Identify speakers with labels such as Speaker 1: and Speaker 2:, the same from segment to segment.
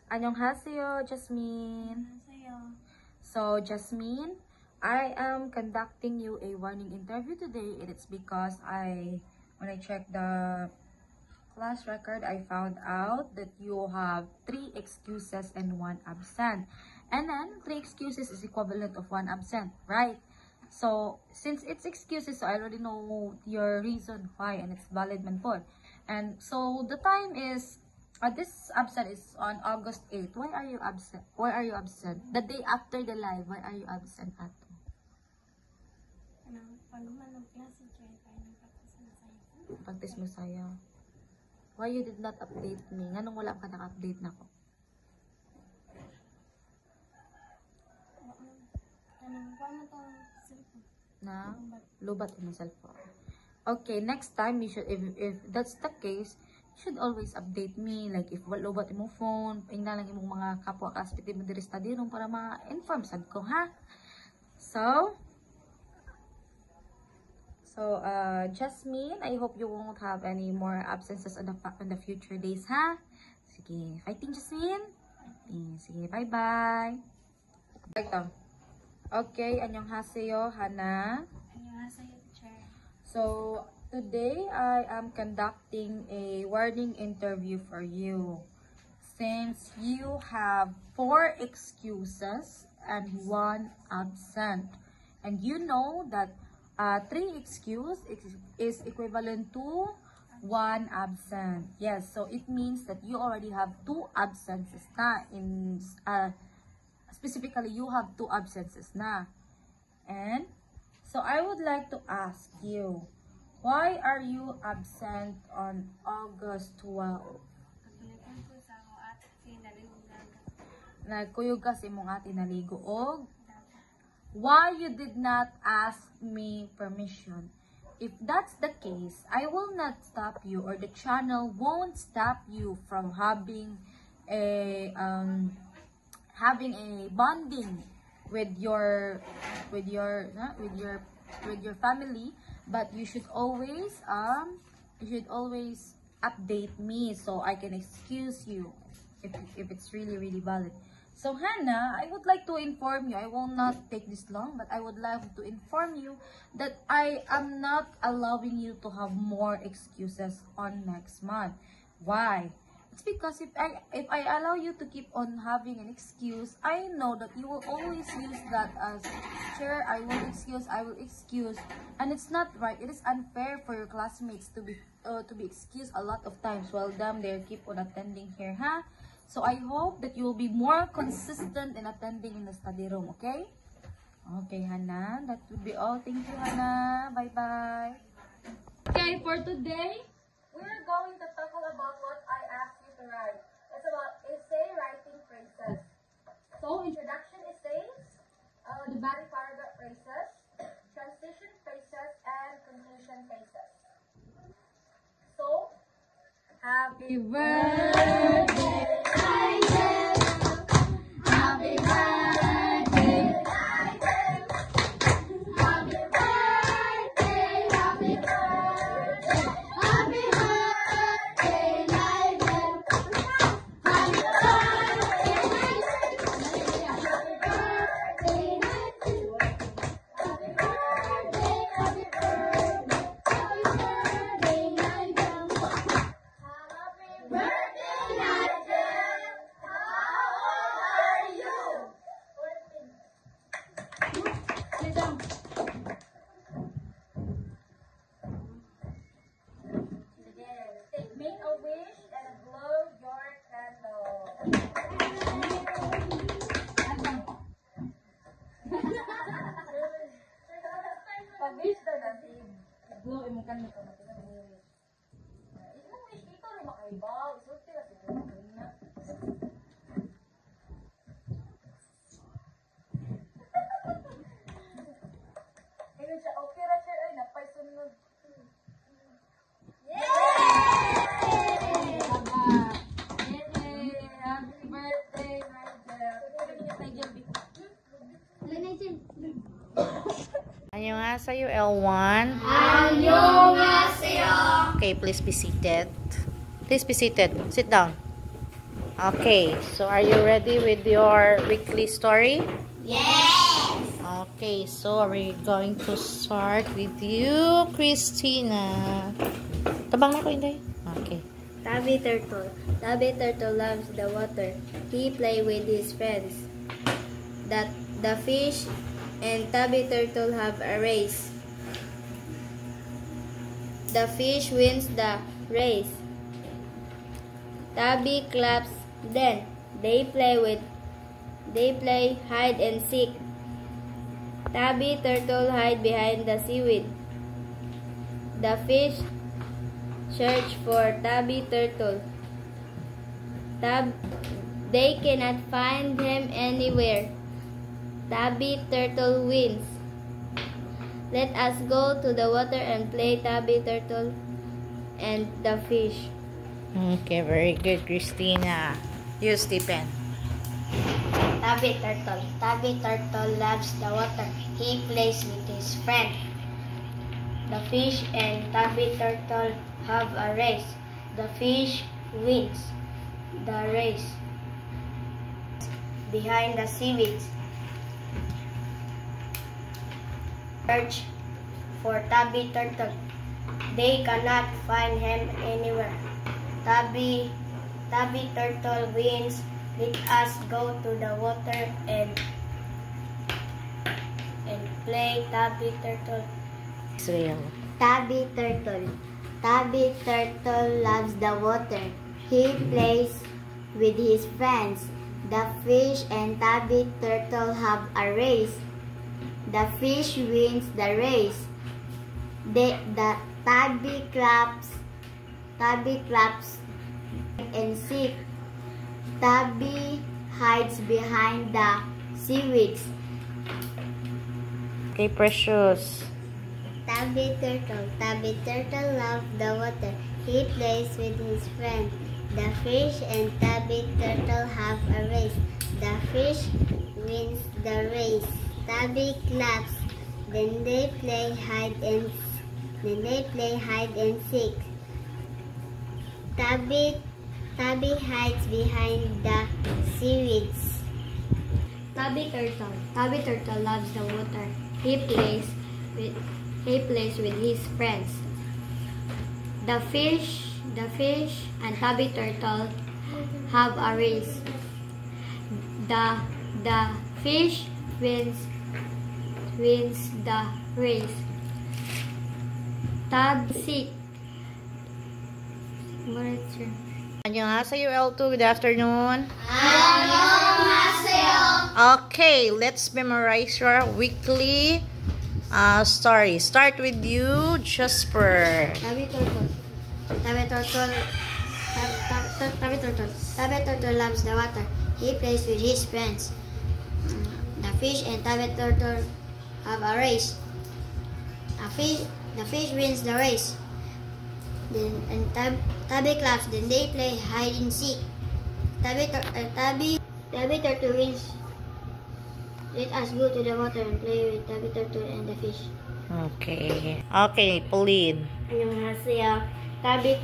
Speaker 1: Annyeonghaseyo, Jasmine. So, Jasmine, I am conducting you a warning interview today. It's because when I checked the class record, I found out that you have 3 excuses and 1 absent. And then, 3 excuses is equivalent of 1 absent, right? So, since it's excuses, so I already know your reason why, and it's valid man po. And so, the time is, this absent is on August 8. Why are you absent? Why are you absent? The day after the live, why are you absent, Ato? Practice mo sayo. Why you did not update me? Nganong wala ka naka-update na ko? Na? Lubat mo cellphone. Okay, next time you should, if that's the case, you should always update me. Like, if lobat mo phone, ingna lang imong mga kapwa ka-aspect mo diri study room para ma-inform sad ko, ha? So, Jasmine, I hope you won't have any more absences in the future days, ha? Sige, fighting, Jasmine. Sige, bye-bye. Ito. Okay, annyeonghaseyo, Hana.
Speaker 2: Annyeonghaseyo, teacher.
Speaker 1: So, today I am conducting a warning interview for you. Since you have 4 excuses and 1 absent. And you know that 3 excuse is equivalent to 1 absent. Yes, so it means that you already have 2 absences na. Specifically, you have 2 absences na. And so I would like to ask you, why are you absent on August 12? Nagkuyog kasi mong ate naligo og why you did not ask me permission. If that's the case, I will not stop you, or the channel won't stop you from having a bonding with your family, but you should always update me so I can excuse you if it's really valid. So, Hannah, I would like to inform you, I will not take this long, but I would like to inform you that I am not allowing you to have more excuses on next month. Why? It's because if I allow you to keep on having an excuse, I know that you will always use that as, sure, I will excuse, and it's not right. It is unfair for your classmates to be excused a lot of times while they keep on attending here, huh? So I hope that you will be more consistent in attending in the study room, okay? Okay, Hannah, that would be all. Thank you, Hannah. Bye-bye. Okay, for today, we're going to talk about what I asked you to write. It's about essay writing phrases. So, introduction essays, the body paragraph phrases, transition phrases, and conclusion phrases. So, happy birthday! Happy birthday, happy birthday, happy birthday, happy birthday, Nigel. Happy birthday, happy birthday, happy birthday, happy birthday, Nigel. Happy birthday, Nigel. Make a wish and blow your candle. Pag-wish na natin. Blow yung candle ko natin. Isang wish ito rin makaibaw. Isulti na siguro. Ayun siya. Okay ra siya. Ay, napaisunod. Yay! Happy birthday, Nigel. Annyeonghaseyo, L1. Annyeonghaseyo. Okay, please be seated. Please be seated. Sit down.
Speaker 2: Okay, so are you ready with your weekly story?
Speaker 3: Yes!
Speaker 2: Okay, so we're going to start with you, Christina. Tabang na ko, Inday. Okay.
Speaker 3: Tabby Turtle. Tabby Turtle loves the water. He plays with his friends. The fish and Tabby Turtle have a race. The fish wins the race. Tabby claps. Then they play hide and seek. Tabby Turtle hide behind the seaweed. The fish search for Tabby Turtle. They cannot find him anywhere. Tabby Turtle wins. Let us go to the water and play Tabby Turtle and the fish.
Speaker 2: Okay, very good, Christina. You, Stephen.
Speaker 3: Tabby Turtle. Tabby Turtle loves the water. He plays with his friend. The fish and Tabby Turtle have a race. The fish wins the race. Behind the seaweed. Search for Tabby Turtle. They cannot find him anywhere. Tabby Turtle wins. Let us go to the water and play Tabby Turtle.
Speaker 2: Israel.
Speaker 3: Tabby Turtle. Tabby Turtle loves the water. He plays with his friends. The fish and Tabby Turtle have a race. The fish wins the race. The Tabby claps and seek. Tabby hides behind the seaweeds.
Speaker 2: Okay, Precious.
Speaker 3: Tabby Turtle loves the water. He plays with his friend. The fish and Tabby Turtle have a race. The fish wins the race. Tabby claps. Then they play hide and seek. Tabby hides behind the seaweeds. Tabby Turtle loves the water. He plays with his friends. The fish and Tabby Turtle have a race. The fish wins the race. Tabby
Speaker 2: 안녕하세요, L2. Good afternoon. Okay, let's memorize your weekly story. Start with you, Jasper.
Speaker 3: Tabby Turtle loves the water. He plays with his friends. The fish and Tabby Turtle have a race. The fish wins the race. Tabby claps. Then they play hide and seek. Tabby Turtle wins. Let us go to the water and play with Tabby Turtle and the fish.
Speaker 2: Okay. Okay, Pauline.
Speaker 3: 안녕하세요. Tabby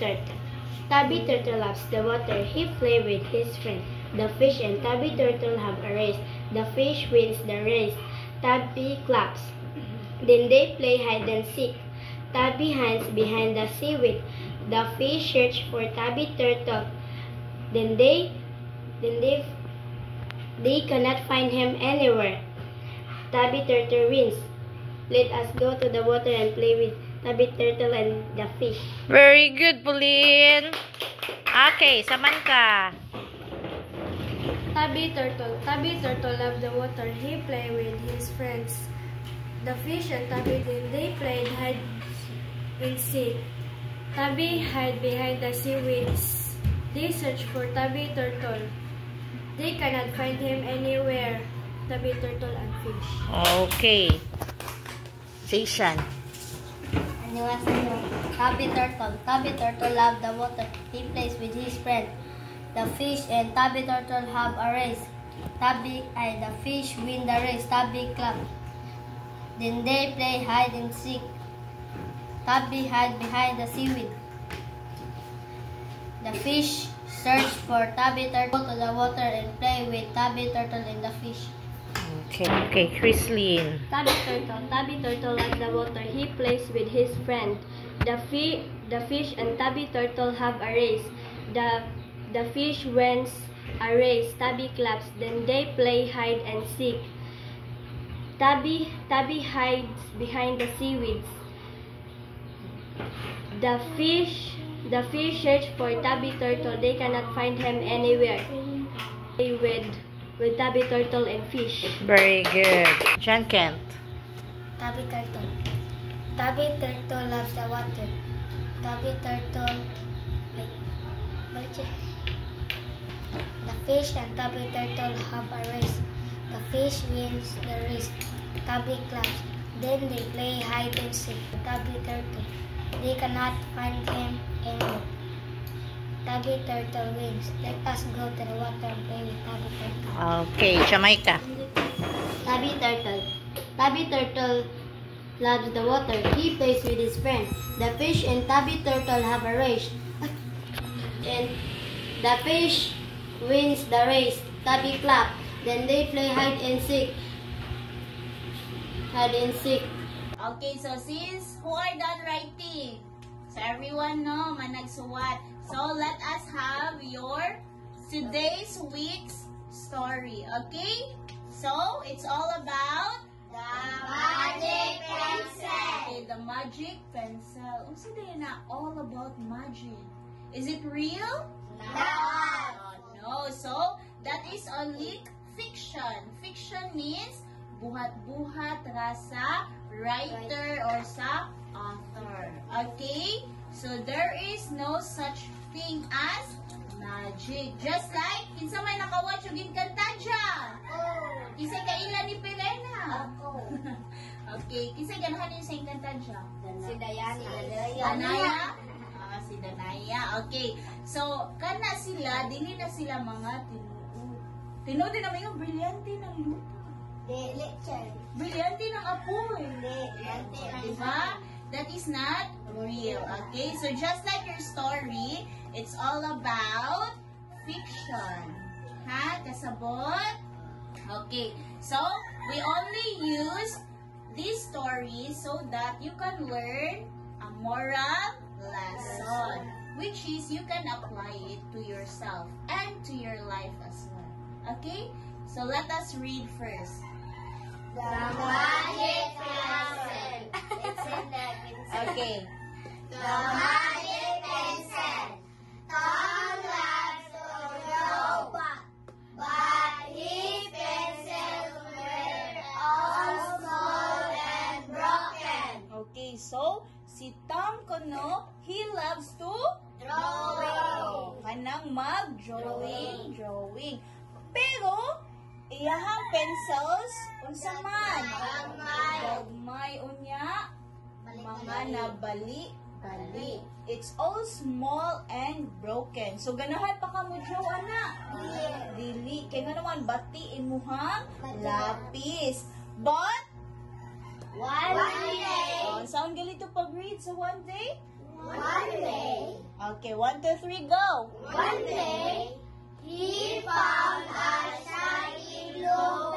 Speaker 3: Turtle loves the water. He plays with his friend. The fish and Tabby Turtle have a race. The fish wins the race. Tabby claps. Then they play hide and seek. Tabby hides behind the seaweed. The fish search for Tabby Turtle. Then they cannot find him anywhere. Tabby Turtle wins. Let us go to the water and play with Tabby Turtle and the fish.
Speaker 2: Very good, Pauline. Okay, Samantha.
Speaker 3: Tabby Turtle loves the water. He plays with his friends. The fish and Tabby, they played hide and seek. Tabby hide behind the seaweeds. They search for Tabby Turtle. They cannot find him anywhere. Tabby Turtle and fish.
Speaker 2: Okay. Station.
Speaker 3: 안녕하세요. Tabby Turtle loves the water. He plays with his friend. The fish and Tabby Turtle have a race. The fish win the race. Tabby clap. Then they play hide and seek. Tabby hide behind the seaweed. The fish search for Tabby Turtle to the water and play with Tabby Turtle and the fish.
Speaker 2: Okay, Chrislyn.
Speaker 3: Tabby Turtle at the water. He plays with his friend. The fish and Tabby Turtle have a race. The fish wins a race. Tabby claps. Then they play hide and seek. Tabby hides behind the seaweeds. The fish search for Tabby Turtle. They cannot find him anywhere. Play with Tabby Turtle and fish.
Speaker 2: Very good. John Kent.
Speaker 3: Tabby Turtle. Tabby Turtle loves the water. Tabby Turtle... The fish and Tabby Turtle have a race. The fish wins the race. Tabby claps. Then they play hide and seek. Tabby Turtle. They cannot find him anymore. Tabby Turtle wins. Let us go to the water and play with Tabby Turtle.
Speaker 2: Okay, Jamaica.
Speaker 3: Tabby Turtle. Tabby Turtle loves the water. He plays with his friend. The fish and Tabby Turtle have a race. And the fish wins the race. Tabby clap. Then they play hide and seek. Hide and seek.
Speaker 4: Okay, so sis, who are done writing? So everyone know, managsuwat. So let us have your today's week's story, okay? So it's all about the magic pencil. Okay, the magic pencil. Unsa day na all about magic? Is it real? No. So that is only fiction. Fiction means buhat-buhat ra sa writer or sa author. Okay? So there is no such thing as magic. Just like, kinsa may nakawatch yung Encantadia? Kinsa kaila ni Perena? Okay, kinsa ganahan niyo sa Encantadia?
Speaker 3: Si Diana.
Speaker 4: Danaya? Si Danaya. Okay. So, kana sila, dili na sila mga tinuod. Tinuod din naman yung brilyante ng lupa. Brilyante ng apoy. Diba? That is not real. Okay? So, just like your story, it's all about fiction. Ha? Kasabot? Okay. So, we only use these stories so that you can learn a moral lesson, which is you can apply it to yourself and to your life as well. Okay? So let us read first.
Speaker 3: The magic pencil. It's in the pencil.
Speaker 4: Okay.
Speaker 3: The magic pencil. Tom loves to draw, but his pencils were all small and broken.
Speaker 4: Okay, so si Tom kuno, he loves to
Speaker 3: Drawing.
Speaker 4: kanang mag-drawing. Pero iyahang pencils unsa man? Gagmay unya. Mga nabali. It's all small and broken. So ganahan pa ka mo draw ana? Dili. Kaya nga naman batiin mo hang lapis. But
Speaker 3: One day.
Speaker 4: sound galito pag-read sa one day?
Speaker 3: One day.
Speaker 4: Okay, 1, 2, 3, go!
Speaker 3: One day, he found a shiny blue